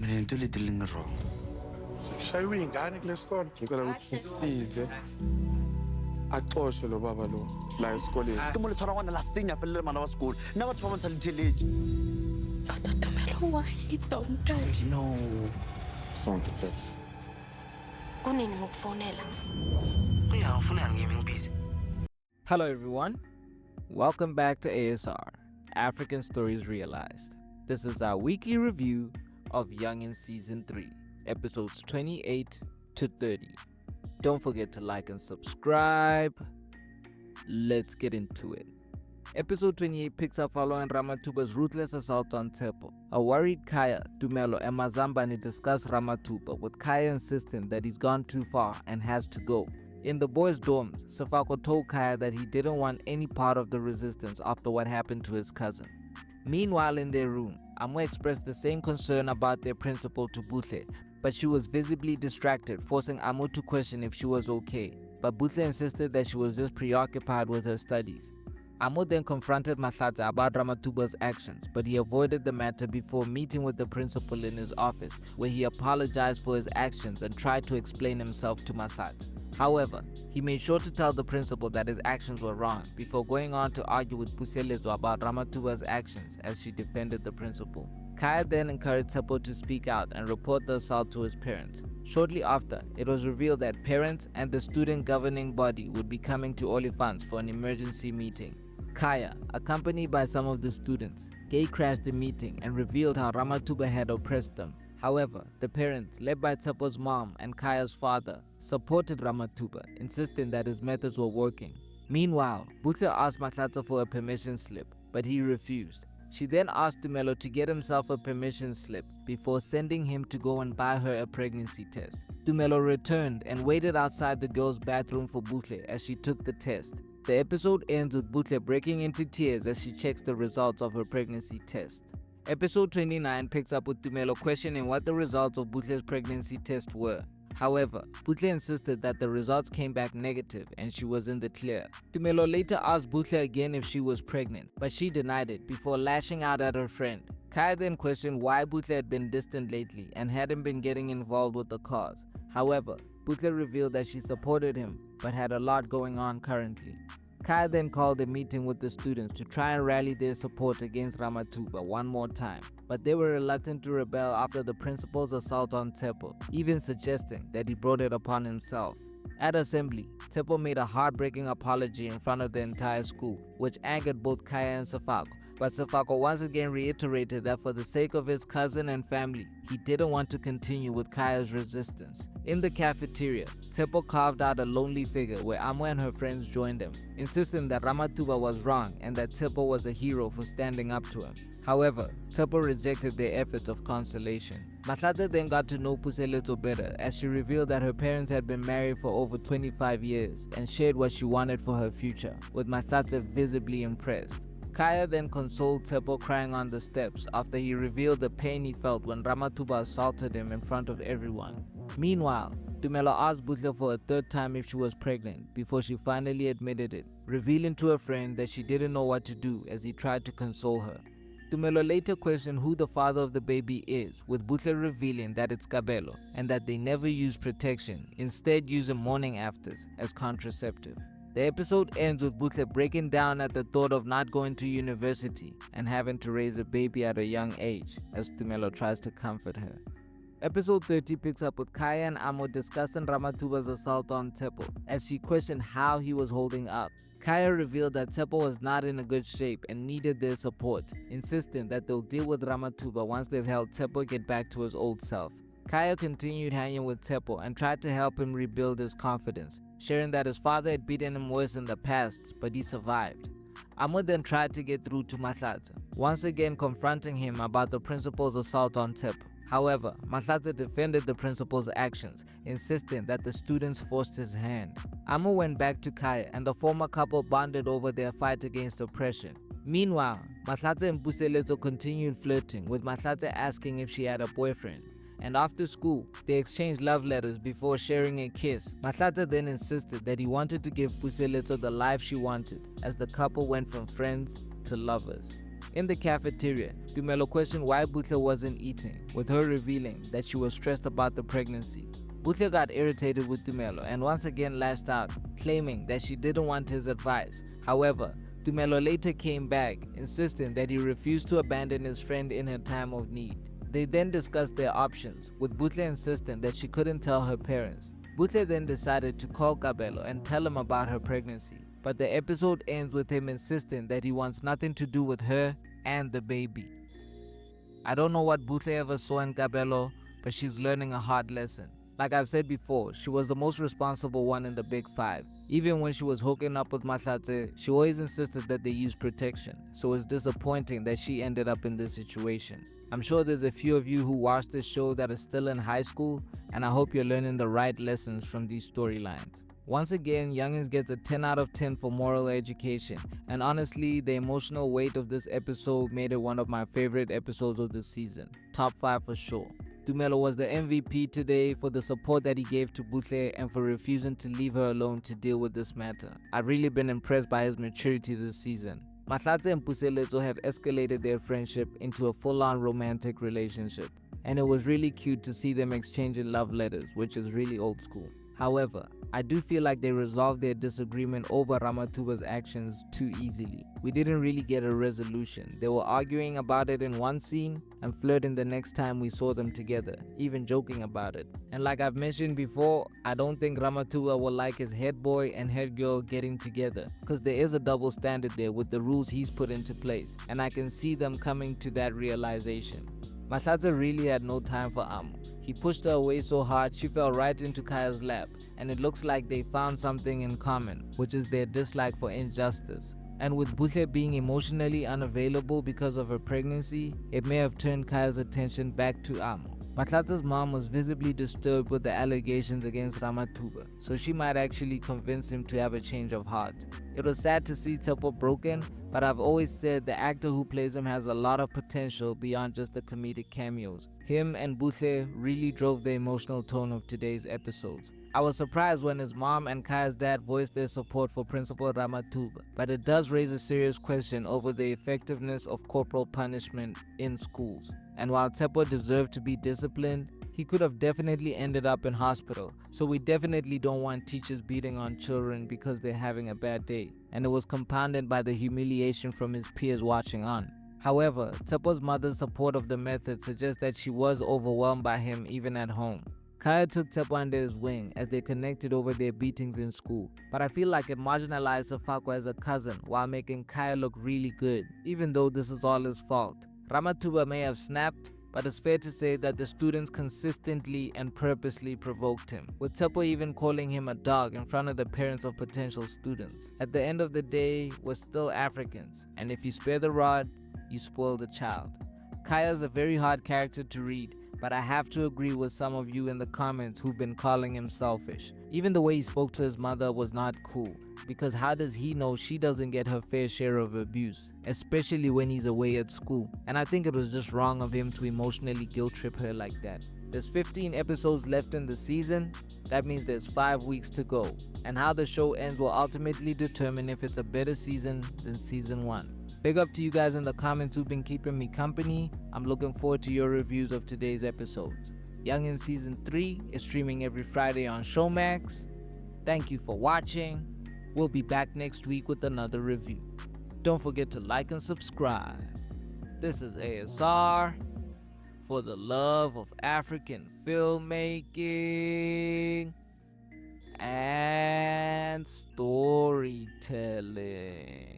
Mina into little wrong. Sishaywe ingane kule sikole. Ngicela ukuthi ngisize axoshwe lo baba lo la esikoleni. Ke mo le tshwara ngwana la senya felele mana wa sekolo. Nna batho ba bontsha intelligence. Why you don't do? No. Sonke Kunini ngokufonela? Yeah, ufuna ngimi ngibhizi. Hello everyone, welcome back to ASR, African Stories Realized. This is our weekly review of Youngins Season 3, episodes 28 to 30. Don't forget to like and subscribe. Let's get into it. Episode 28 picks up following Ramathuba's ruthless assault on Tepo. A worried Khaya, Dumelo and Mazambane discuss Ramathuba, with Khaya insisting that he's gone too far and has to go. In the boys' dorms, Sefako told Khaya that he didn't want any part of the resistance after what happened to his cousin. Meanwhile, in their room, Amwe expressed the same concern about their principal to Buhle, but she was visibly distracted, forcing Amu to question if she was okay. But Buhle insisted that she was just preoccupied with her studies. Amu then confronted Mahlatse about Ramathuba's actions, but he avoided the matter before meeting with the principal in his office, where he apologized for his actions and tried to explain himself to Mahlatse. However, he made sure to tell the principal that his actions were wrong before going on to argue with Buhle about Ramathuba's actions as she defended the principal. Khaya then encouraged Tepo to speak out and report the assault to his parents. Shortly after, it was revealed that parents and the student governing body would be coming to Olifants for an emergency meeting. Khaya, accompanied by some of the students, gate-crashed the meeting and revealed how Ramathuba had oppressed them. However, the parents, led by Tepo's mom and Khaya's father, supported Ramathuba, insisting that his methods were working. Meanwhile, Buhle asked Mahlatse for a permission slip, but he refused. She then asked Dumelo to get himself a permission slip before sending him to go and buy her a pregnancy test. Dumelo returned and waited outside the girl's bathroom for Buhle as she took the test. The episode ends with Buhle breaking into tears as she checks the results of her pregnancy test. Episode 29 picks up with Dumelo questioning what the results of Buhle's pregnancy test were. However, Buhle insisted that the results came back negative and she was in the clear. Dumelo later asked Buhle again if she was pregnant, but she denied it before lashing out at her friend. Khaya then questioned why Buhle had been distant lately and hadn't been getting involved with the cause. However, Buhle revealed that she supported him but had a lot going on currently. Khaya then called a meeting with the students to try and rally their support against Ramathuba one more time, but they were reluctant to rebel after the principal's assault on Tepo, even suggesting that he brought it upon himself. At assembly, Tepo made a heartbreaking apology in front of the entire school, which angered both Khaya and Sefako. But Sefako once again reiterated that for the sake of his cousin and family, he didn't want to continue with Khaya's resistance. In the cafeteria, Tepo carved out a lonely figure where Amwe and her friends joined him, insisting that Ramathuba was wrong and that Tepo was a hero for standing up to him. However, Tepo rejected their efforts of consolation. Mahlatse then got to know Buhle better as she revealed that her parents had been married for over 25 years and shared what she wanted for her future, with Mahlatse visibly impressed. Khaya then consoled Tepo, crying on the steps after he revealed the pain he felt when Ramathuba assaulted him in front of everyone. Meanwhile, Dumelo asked Buhle for a third time if she was pregnant before she finally admitted it, revealing to her friend that she didn't know what to do as he tried to console her. Dumelo later questioned who the father of the baby is, with Buhle revealing that it's Kabelo and that they never use protection, instead using morning afters as contraceptive. The episode ends with Buhle breaking down at the thought of not going to university and having to raise a baby at a young age as Dumelo tries to comfort her. Episode 30 picks up with Khaya and Amo discussing Ramathuba's assault on Tepo as she questioned how he was holding up. Khaya revealed that Tepo was not in a good shape and needed their support, insisting that they'll deal with Ramathuba once they've helped Tepo get back to his old self. Khaya continued hanging with Tepo and tried to help him rebuild his confidence, sharing that his father had beaten him worse in the past, but he survived. Amo then tried to get through to Mahlatse, once again confronting him about the principal's assault on Tepo. However, Mahlatse defended the principal's actions, insisting that the students forced his hand. Amo went back to Khaya and the former couple bonded over their fight against oppression. Meanwhile, Mahlatse and Buhle continued flirting, with Mahlatse asking if she had a boyfriend. And after school, they exchanged love letters before sharing a kiss. Mahlatse then insisted that he wanted to give Buhle the life she wanted, as the couple went from friends to lovers. In the cafeteria, Tumelo questioned why Buhle wasn't eating, with her revealing that she was stressed about the pregnancy. Buhle got irritated with Tumelo and once again lashed out, claiming that she didn't want his advice. However, Tumelo later came back, insisting that he refused to abandon his friend in her time of need. They then discussed their options, with Buhle insisting that she couldn't tell her parents. Buhle then decided to call Kabelo and tell him about her pregnancy, but the episode ends with him insisting that he wants nothing to do with her and the baby. I don't know what Buhle ever saw in Kabelo, but she's learning a hard lesson. Like I've said before, she was the most responsible one in the Big Five. Even when she was hooking up with Mahlatse, she always insisted that they use protection, so it's disappointing that she ended up in this situation. I'm sure there's a few of you who watch this show that are still in high school, and I hope you're learning the right lessons from these storylines. Once again, Youngins gets a 10 out of 10 for moral education, and honestly, the emotional weight of this episode made it one of my favorite episodes of the season. Top 5 for sure. Tumelo was the MVP today for the support that he gave to Buhle and for refusing to leave her alone to deal with this matter. I've really been impressed by his maturity this season. Mahlatse and Puseletso have escalated their friendship into a full-on romantic relationship, and it was really cute to see them exchanging love letters, which is really old school. However, I do feel like they resolved their disagreement over Ramathuba's actions too easily. We didn't really get a resolution. They were arguing about it in one scene and flirting the next time we saw them together, even joking about it. And like I've mentioned before, I don't think Ramathuba will like his head boy and head girl getting together, because there is a double standard there with the rules he's put into place, and I can see them coming to that realization. Mahlatse really had no time for Amo. He pushed her away so hard she fell right into Khaya's lap, and it looks like they found something in common, which is their dislike for injustice. And with Buhle being emotionally unavailable because of her pregnancy, it may have turned Khaya's attention back to Amo. Mahlatse's mom was visibly disturbed with the allegations against Ramathuba, so she might actually convince him to have a change of heart. It was sad to see Tepo broken, but I've always said the actor who plays him has a lot of potential beyond just the comedic cameos. Him and Buhle really drove the emotional tone of today's episodes. I was surprised when his mom and Khaya's dad voiced their support for Principal Ramathuba, but it does raise a serious question over the effectiveness of corporal punishment in schools. And while Tepo deserved to be disciplined, he could have definitely ended up in hospital, so we definitely don't want teachers beating on children because they're having a bad day, and it was compounded by the humiliation from his peers watching on. However, Tepo's mother's support of the method suggests that she was overwhelmed by him even at home. Khaya took Tepo under his wing as they connected over their beatings in school, but I feel like it marginalized Sefako as a cousin while making Khaya look really good, even though this is all his fault. Ramathuba may have snapped, but it's fair to say that the students consistently and purposely provoked him, with Tepo even calling him a dog in front of the parents of potential students. At the end of the day, we're still Africans, and if you spare the rod, you spoil the child. Khaya is a very hard character to read, but I have to agree with some of you in the comments who've been calling him selfish. Even the way he spoke to his mother was not cool, because how does he know she doesn't get her fair share of abuse, especially when he's away at school? And I think it was just wrong of him to emotionally guilt trip her like that. There's 15 episodes left in the season. That means there's 5 weeks to go, and how the show ends will ultimately determine if it's a better season than season 1. Big up to you guys in the comments who've been keeping me company. I'm looking forward to your reviews of today's episodes. Youngins Season 3 is streaming every Friday on Showmax. Thank you for watching. We'll be back next week with another review. Don't forget to like and subscribe. This is ASR for the love of African filmmaking and storytelling.